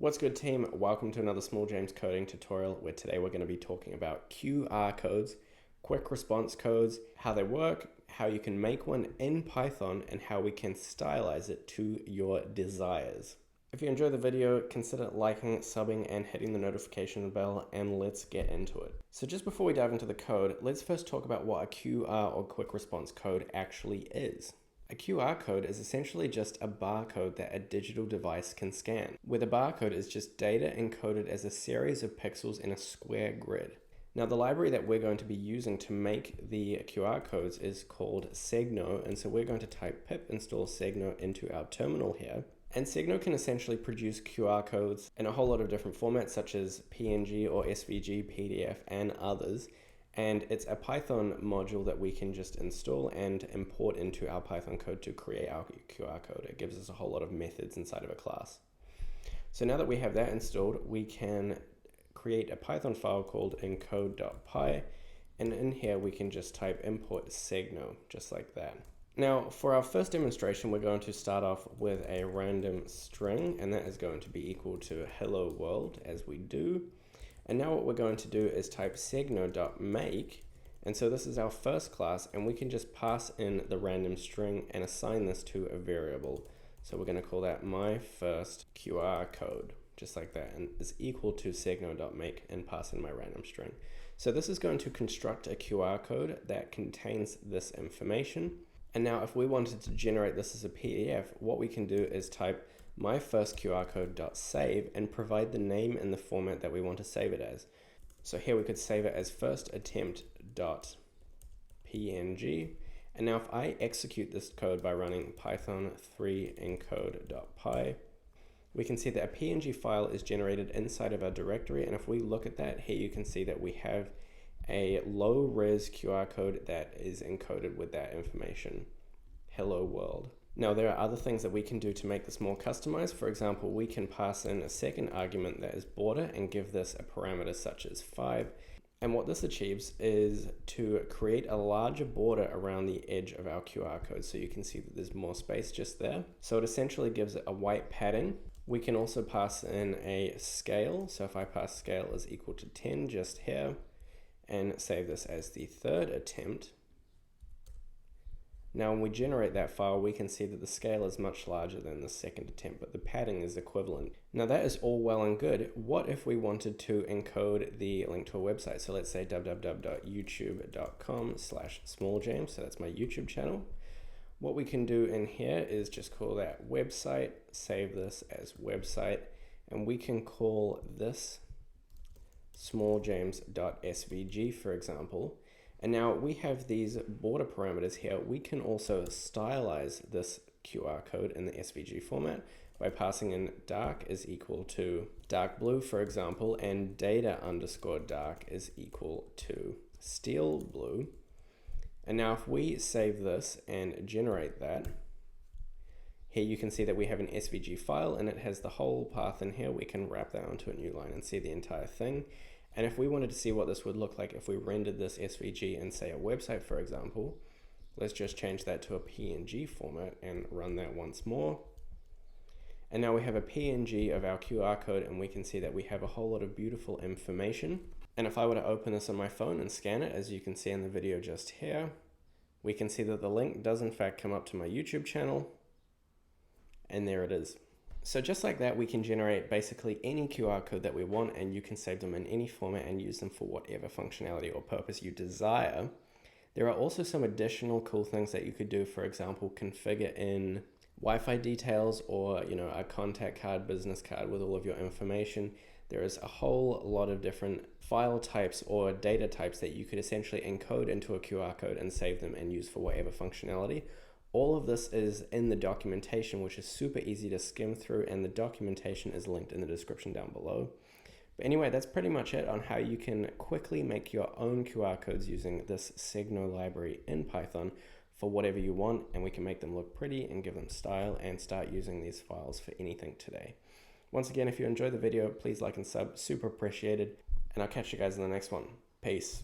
What's good, team? Welcome to another Small James coding tutorial where today we're going to be talking about QR codes, quick response codes, how they work, how you can make one in Python, and how we can stylize it to your desires. If you enjoy the video, consider liking, subbing, and hitting the notification bell, and let's get into it. So just before we dive into the code, let's first talk about what a QR or quick response code actually is. A QR code is essentially just a barcode that a digital device can scan, where the barcode is just data encoded as a series of pixels in a square grid. Now, the library that we're going to be using to make the QR codes is called Segno, and so we're going to type pip install Segno into our terminal here. And Segno can essentially produce QR codes in a whole lot of different formats such as PNG or SVG, PDF, and others. And it's a Python module that we can just install and import into our Python code to create our QR code. It gives us a whole lot of methods inside of a class. So now that we have that installed, we can create a Python file called encode.py, and in here we can just type import Segno, just like that. Now, for our first demonstration, we're going to start off with a random string, and that is going to be equal to hello world, as we do. And now what we're going to do is type segno.make, and so this is our first class, and we can just pass in the random string and assign this to a variable. So we're going to call that my first QR code, just like that, and is equal to segno.make and pass in my random string. So this is going to construct a QR code that contains this information. And now if we wanted to generate this as a PDF, what we can do is type my first QR code.save and provide the name and the format that we want to save it as. So here we could save it as first attempt.png. And now if I execute this code by running python 3 encode.py, we can see that a PNG file is generated inside of our directory. And if we look at that, here you can see that we have a low res QR code that is encoded with that information. Hello world. Now there are other things that we can do to make this more customized. For example, we can pass in a second argument that is border and give this a parameter such as 5. And what this achieves is to create a larger border around the edge of our QR code. So you can see that there's more space just there. So it essentially gives it a white padding. We can also pass in a scale. So if I pass scale is equal to 10 just here, and save this as the third attempt. Now when we generate that file, we can see that the scale is much larger than the second attempt, but the padding is equivalent. Now that is all well and good. What if we wanted to encode the link to a website? So let's say www.youtube.com/smalljames, so that's my YouTube channel. What we can do in here is just call that website, save this as website, and we can call this smalljames.svg, for example. And now we have these border parameters here. We can also stylize this QR code in the SVG format by passing in dark is equal to dark blue, for example, and data underscore dark is equal to steel blue. And now if we save this and generate that, here you can see that we have an SVG file and it has the whole path in here. We can wrap that onto a new line and see the entire thing. And if we wanted to see what this would look like if we rendered this SVG in, say, a website, for example, let's just change that to a PNG format and run that once more. And now we have a PNG of our QR code, and we can see that we have a whole lot of beautiful information. And if I were to open this on my phone and scan it, as you can see in the video just here, we can see that the link does in fact come up to my YouTube channel, and there it is. So just like that, we can generate basically any QR code that we want, and you can save them in any format and use them for whatever functionality or purpose you desire. There are also some additional cool things that you could do. For example, configure in Wi-Fi details or, a contact card, business card with all of your information. There is a whole lot of different file types or data types that you could essentially encode into a QR code and save them and use for whatever functionality. All of this is in the documentation, which is super easy to skim through, and the documentation is linked in the description down below. But anyway, that's pretty much it on how you can quickly make your own QR codes using this Segno library in Python for whatever you want, and we can make them look pretty and give them style and start using these files for anything today. Once again, if you enjoyed the video, please like and sub, super appreciated, and I'll catch you guys in the next one. Peace.